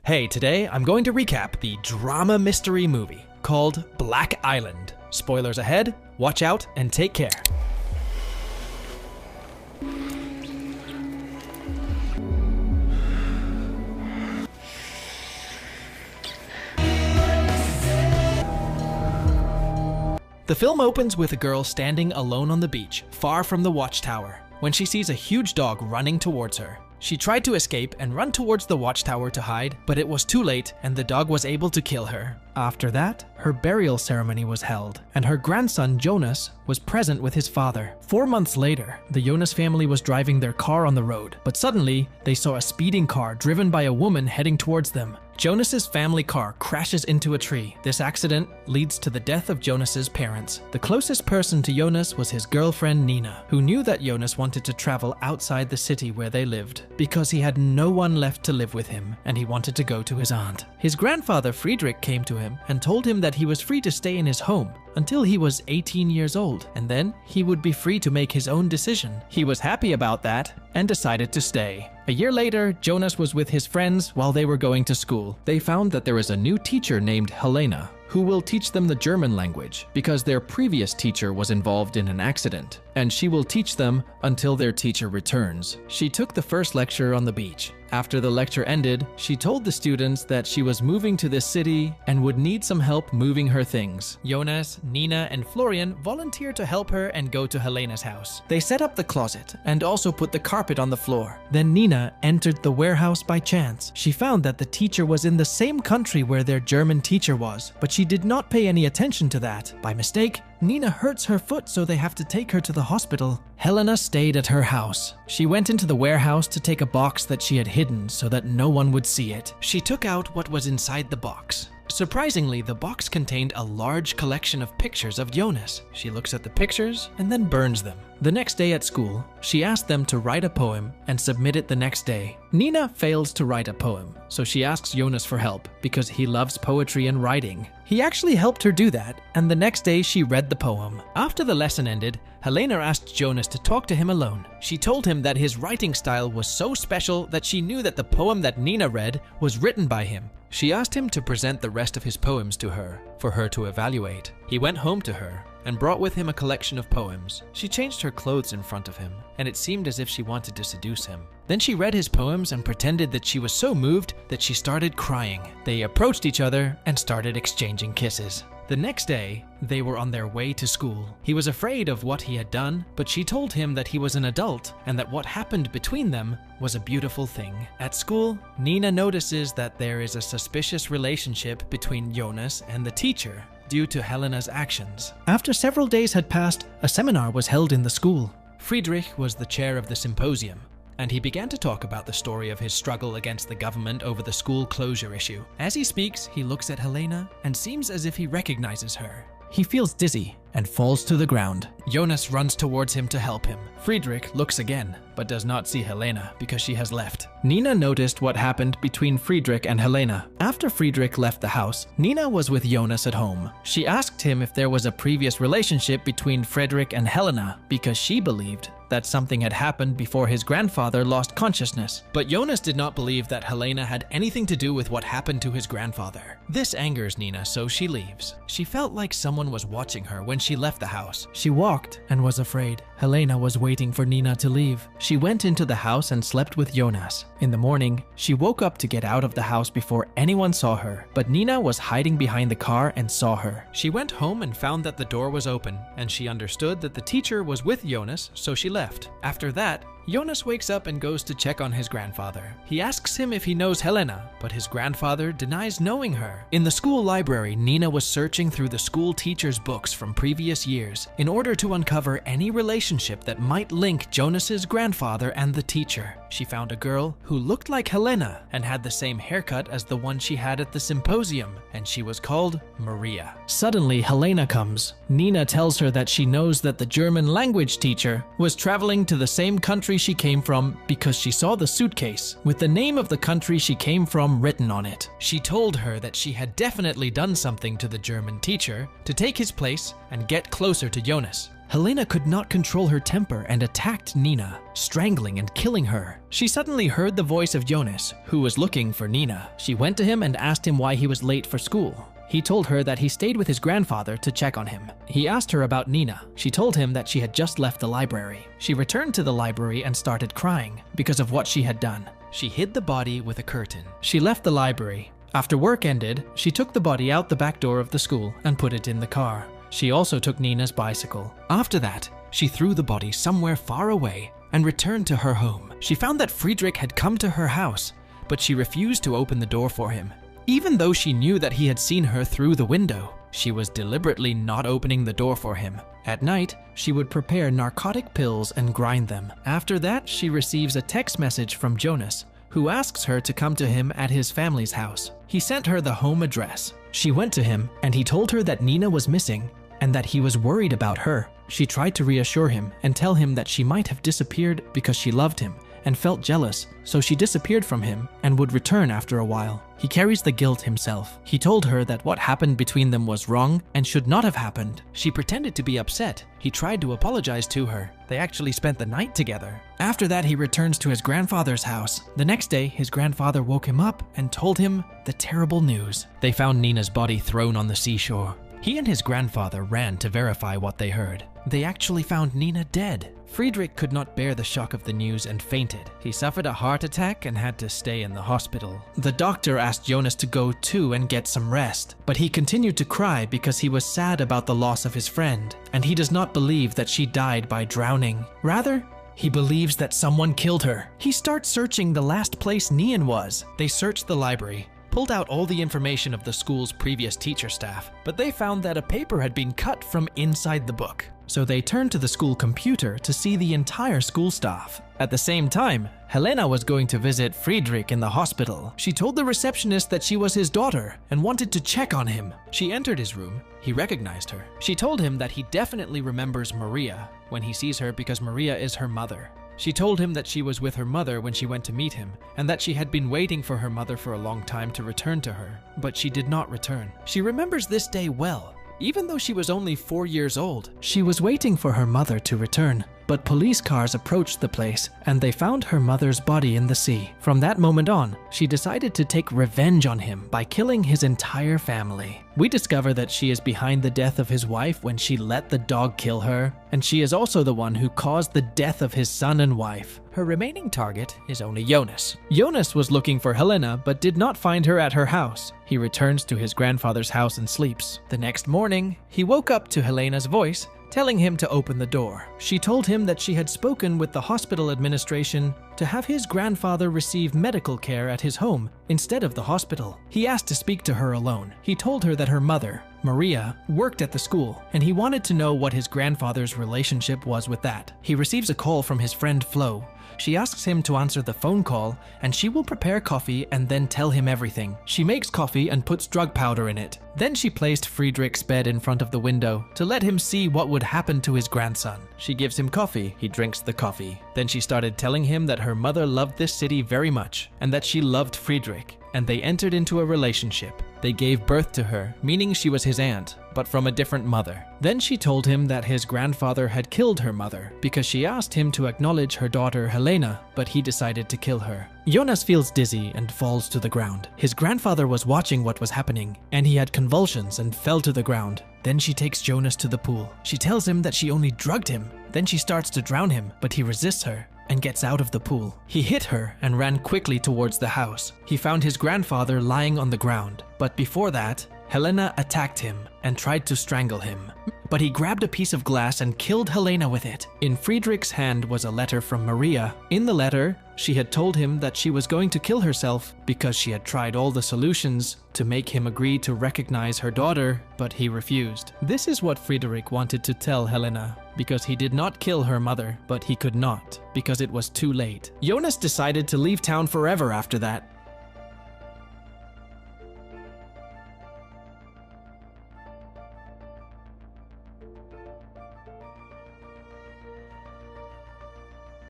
Hey, today I'm going to recap the drama mystery movie called Black Island. Spoilers ahead, watch out, and take care. The film opens with a girl standing alone on the beach, far from the watchtower, when she sees a huge dog running towards her. She tried to escape and run towards the watchtower to hide, but it was too late and the dog was able to kill her. After that, her burial ceremony was held, and her grandson Jonas was present with his father. 4 months later, the Jonas family was driving their car on the road, but suddenly they saw a speeding car driven by a woman heading towards them. Jonas's family car crashes into a tree. This accident leads to the death of Jonas's parents. The closest person to Jonas was his girlfriend Nina, who knew that Jonas wanted to travel outside the city where they lived because he had no one left to live with him and he wanted to go to his aunt. His grandfather Friedrich came to him and told him that he was free to stay in his home until he was 18 years old, and then he would be free to make his own decision. He was happy about that and decided to stay. A year later, Jonas was with his friends while they were going to school. They found that there is a new teacher named Helena who will teach them the German language because their previous teacher was involved in an accident, and she will teach them until their teacher returns. She took the first lecture on the beach. After the lecture ended, she told the students that she was moving to this city and would need some help moving her things. Jonas, Nina, and Florian volunteered to help her and go to Helena's house. They set up the closet and also put the carpet on the floor. Then Nina entered the warehouse by chance. She found that the teacher was in the same country where their German teacher was, but she did not pay any attention to that. By mistake, Nina hurts her foot, so they have to take her to the hospital. Helena stayed at her house. She went into the warehouse to take a box that she had hidden so that no one would see it. She took out what was inside the box. Surprisingly, the box contained a large collection of pictures of Jonas. She looks at the pictures and then burns them. The next day at school, she asked them to write a poem and submit it the next day. Nina fails to write a poem, so she asks Jonas for help because he loves poetry and writing. He actually helped her do that, and the next day she read the poem. After the lesson ended, Helena asked Jonas to talk to him alone. She told him that his writing style was so special that she knew that the poem that Nina read was written by him. She asked him to present the rest of his poems to her, for her to evaluate. He went home to her and brought with him a collection of poems. She changed her clothes in front of him, and it seemed as if she wanted to seduce him. Then she read his poems and pretended that she was so moved that she started crying. They approached each other and started exchanging kisses. The next day, they were on their way to school. He was afraid of what he had done, but she told him that he was an adult and that what happened between them was a beautiful thing. At school, Nina notices that there is a suspicious relationship between Jonas and the teacher due to Helena's actions. After several days had passed, a seminar was held in the school. Friedrich was the chair of the symposium, and he began to talk about the story of his struggle against the government over the school closure issue. As he speaks, he looks at Helena and seems as if he recognizes her. He feels dizzy and falls to the ground. Jonas runs towards him to help him. Friedrich looks again, but does not see Helena because she has left. Nina noticed what happened between Friedrich and Helena. After Friedrich left the house, Nina was with Jonas at home. She asked him if there was a previous relationship between Friedrich and Helena because she believed that something had happened before his grandfather lost consciousness. But Jonas did not believe that Helena had anything to do with what happened to his grandfather. This angers Nina, so she leaves. She felt like someone was watching her when she left the house. She walked and was afraid. Helena was waiting for Nina to leave. She went into the house and slept with Jonas. In the morning, she woke up to get out of the house before anyone saw her, but Nina was hiding behind the car and saw her. She went home and found that the door was open, and she understood that the teacher was with Jonas, so she left. After that, Jonas wakes up and goes to check on his grandfather. He asks him if he knows Helena, but his grandfather denies knowing her. In the school library, Nina was searching through the school teacher's books from previous years in order to uncover any relationship that might link Jonas's grandfather and the teacher. She found a girl who looked like Helena and had the same haircut as the one she had at the symposium, and she was called Maria. Suddenly, Helena comes. Nina tells her that she knows that the German language teacher was traveling to the same country she came from because she saw the suitcase with the name of the country she came from written on it. She told her that she had definitely done something to the German teacher to take his place and get closer to Jonas. Helena could not control her temper and attacked Nina, strangling and killing her. She suddenly heard the voice of Jonas, who was looking for Nina. She went to him and asked him why he was late for school. He told her that he stayed with his grandfather to check on him. He asked her about Nina. She told him that she had just left the library. She returned to the library and started crying because of what she had done. She hid the body with a curtain. She left the library. After work ended, she took the body out the back door of the school and put it in the car. She also took Nina's bicycle. After that, she threw the body somewhere far away and returned to her home. She found that Friedrich had come to her house, but she refused to open the door for him. Even though she knew that he had seen her through the window, she was deliberately not opening the door for him. At night, she would prepare narcotic pills and grind them. After that, she receives a text message from Jonas, who asks her to come to him at his family's house. He sent her the home address. She went to him, and he told her that Nina was missing and that he was worried about her. She tried to reassure him and tell him that she might have disappeared because she loved him and felt jealous, so she disappeared from him and would return after a while. He carries the guilt himself. He told her that what happened between them was wrong and should not have happened. She pretended to be upset. He tried to apologize to her. They actually spent the night together. After that, he returns to his grandfather's house. The next day, his grandfather woke him up and told him the terrible news. They found Nina's body thrown on the seashore. He and his grandfather ran to verify what they heard. They actually found Nina dead. Friedrich could not bear the shock of the news and fainted. He suffered a heart attack and had to stay in the hospital. The doctor asked Jonas to go too and get some rest, but he continued to cry because he was sad about the loss of his friend, and he does not believe that she died by drowning. Rather, he believes that someone killed her. He starts searching the last place Nian was. They searched the library, pulled out all the information of the school's previous teacher staff, but they found that a paper had been cut from inside the book. So they turned to the school computer to see the entire school staff. At the same time, Helena was going to visit Friedrich in the hospital. She told the receptionist that she was his daughter and wanted to check on him. She entered his room. He recognized her. She told him that he definitely remembers Maria when he sees her because Maria is her mother. She told him that she was with her mother when she went to meet him, and that she had been waiting for her mother for a long time to return to her, but she did not return. She remembers this day well. Even though she was only 4 years old, she was waiting for her mother to return. But police cars approached the place, and they found her mother's body in the sea. From that moment on, she decided to take revenge on him by killing his entire family. We discover that she is behind the death of his wife when she let the dog kill her, and she is also the one who caused the death of his son and wife. Her remaining target is only Jonas. Jonas was looking for Helena but did not find her at her house. He returns to his grandfather's house and sleeps. The next morning, he woke up to Helena's voice, telling him to open the door. She told him that she had spoken with the hospital administration to have his grandfather receive medical care at his home instead of the hospital. He asked to speak to her alone. He told her that her mother, Maria, worked at the school, and he wanted to know what his grandfather's relationship was with that. He receives a call from his friend Flo. She asks him to answer the phone call, and she will prepare coffee and then tell him everything. She makes coffee and puts drug powder in it. Then she placed Friedrich's bed in front of the window to let him see what would happen to his grandson. She gives him coffee. He drinks the coffee. Then she started telling him that her mother loved this city very much and that she loved Friedrich, and they entered into a relationship. They gave birth to her, meaning she was his aunt, but from a different mother. Then she told him that his grandfather had killed her mother because she asked him to acknowledge her daughter Helena, but he decided to kill her. Jonas feels dizzy and falls to the ground. His grandfather was watching what was happening, and he had convulsions and fell to the ground. Then she takes Jonas to the pool. She tells him that she only drugged him. Then she starts to drown him, but he resists her and gets out of the pool. He hit her and ran quickly towards the house. He found his grandfather lying on the ground, but before that, Helena attacked him and tried to strangle him. But he grabbed a piece of glass and killed Helena with it. In Friedrich's hand was a letter from Maria. In the letter, she had told him that she was going to kill herself because she had tried all the solutions to make him agree to recognize her daughter, but he refused. This is what Friedrich wanted to tell Helena, because he did not kill her mother, but he could not, because it was too late. Jonas decided to leave town forever after that.